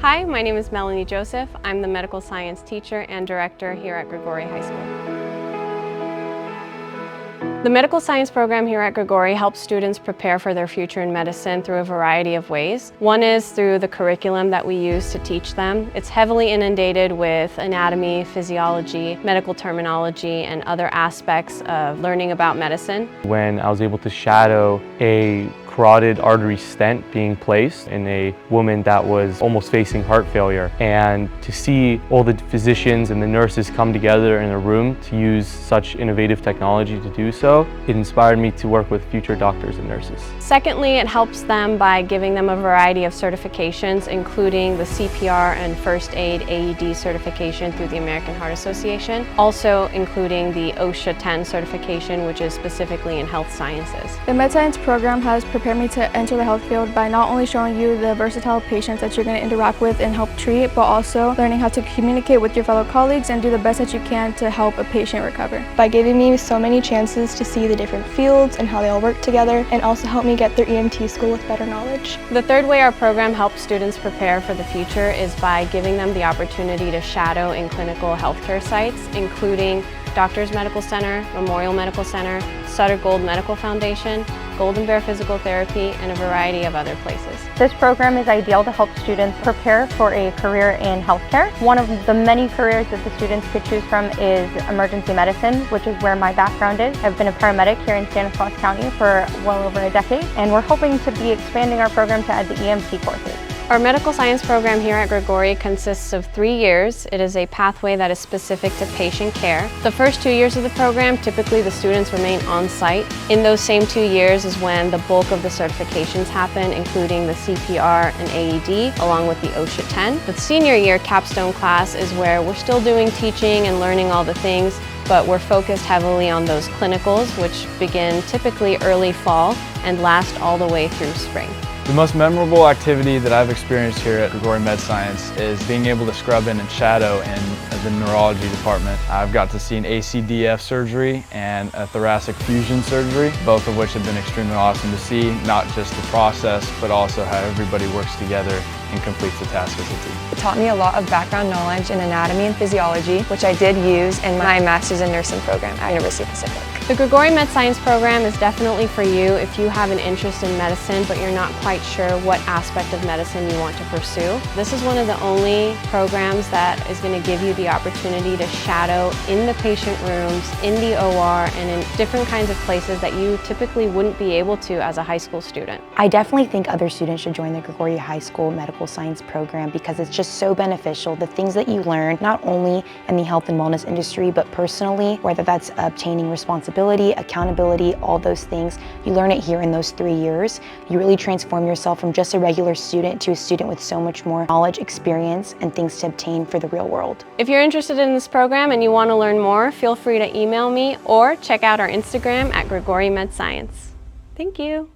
Hi, my name is Melanie Joseph. I'm the medical science teacher and director here at Gregori High School. The medical science program here at Gregori helps students prepare for their future in medicine through a variety of ways. One is through the curriculum that we use to teach them. It's heavily inundated with anatomy, physiology, medical terminology, and other aspects of learning about medicine. When I was able to shadow a carotid artery stent being placed in a woman that was almost facing heart failure, and to see all the physicians and the nurses come together in a room to use such innovative technology to do so, it inspired me to work with future doctors and nurses. Secondly, it helps them by giving them a variety of certifications, including the CPR and First Aid AED certification through the American Heart Association, also including the OSHA 10 certification, which is specifically in health sciences. The Med Science program has prepared me to enter the health field by not only showing you the versatile patients that you're going to interact with and help treat, but also learning how to communicate with your fellow colleagues and do the best that you can to help a patient recover. By giving me so many chances to see the different fields and how they all work together, and also help me get through EMT school with better knowledge. The third way our program helps students prepare for the future is by giving them the opportunity to shadow in clinical healthcare sites, including Doctors Medical Center, Memorial Medical Center, Sutter Gold Medical Foundation, Golden Bear Physical Therapy, and a variety of other places. This program is ideal to help students prepare for a career in healthcare. One of the many careers that the students could choose from is emergency medicine, which is where my background is. I've been a paramedic here in Santa Claus County for well over a decade, and we're hoping to be expanding our program to add the EMT courses. Our medical science program here at Gregori consists of 3 years. It is a pathway that is specific to patient care. The first 2 years of the program, typically the students remain on site. In those same 2 years is when the bulk of the certifications happen, including the CPR and AED, along with the OSHA 10. The senior year capstone class is where we're still doing teaching and learning all the things, but we're focused heavily on those clinicals, which begin typically early fall and last all the way through spring. The most memorable activity that I've experienced here at Gregori Med Science is being able to scrub in and shadow in the neurology department. I've got to see an ACDF surgery and a thoracic fusion surgery, both of which have been extremely awesome to see, not just the process, but also how everybody works together and completes the task as a team. It taught me a lot of background knowledge in anatomy and physiology, which I did use in my Master's in Nursing program at University of Pacific. The Gregori Med Science program is definitely for you if you have an interest in medicine, but you're not quite sure what aspect of medicine you want to pursue. This is one of the only programs that is going to give you the opportunity to shadow in the patient rooms, in the OR, and in different kinds of places that you typically wouldn't be able to as a high school student. I definitely think other students should join the Gregori High School Medical Science Program because it's just so beneficial. The things that you learn, not only in the health and wellness industry, but personally, whether that's obtaining responsibility, accountability, all those things, you learn it here in those 3 years. You really transform yourself from just a regular student to a student with so much more knowledge, experience, and things to obtain for the real world. If you're interested in this program and you want to learn more, feel free to email me or check out our Instagram at Gregori Med Science. Thank you.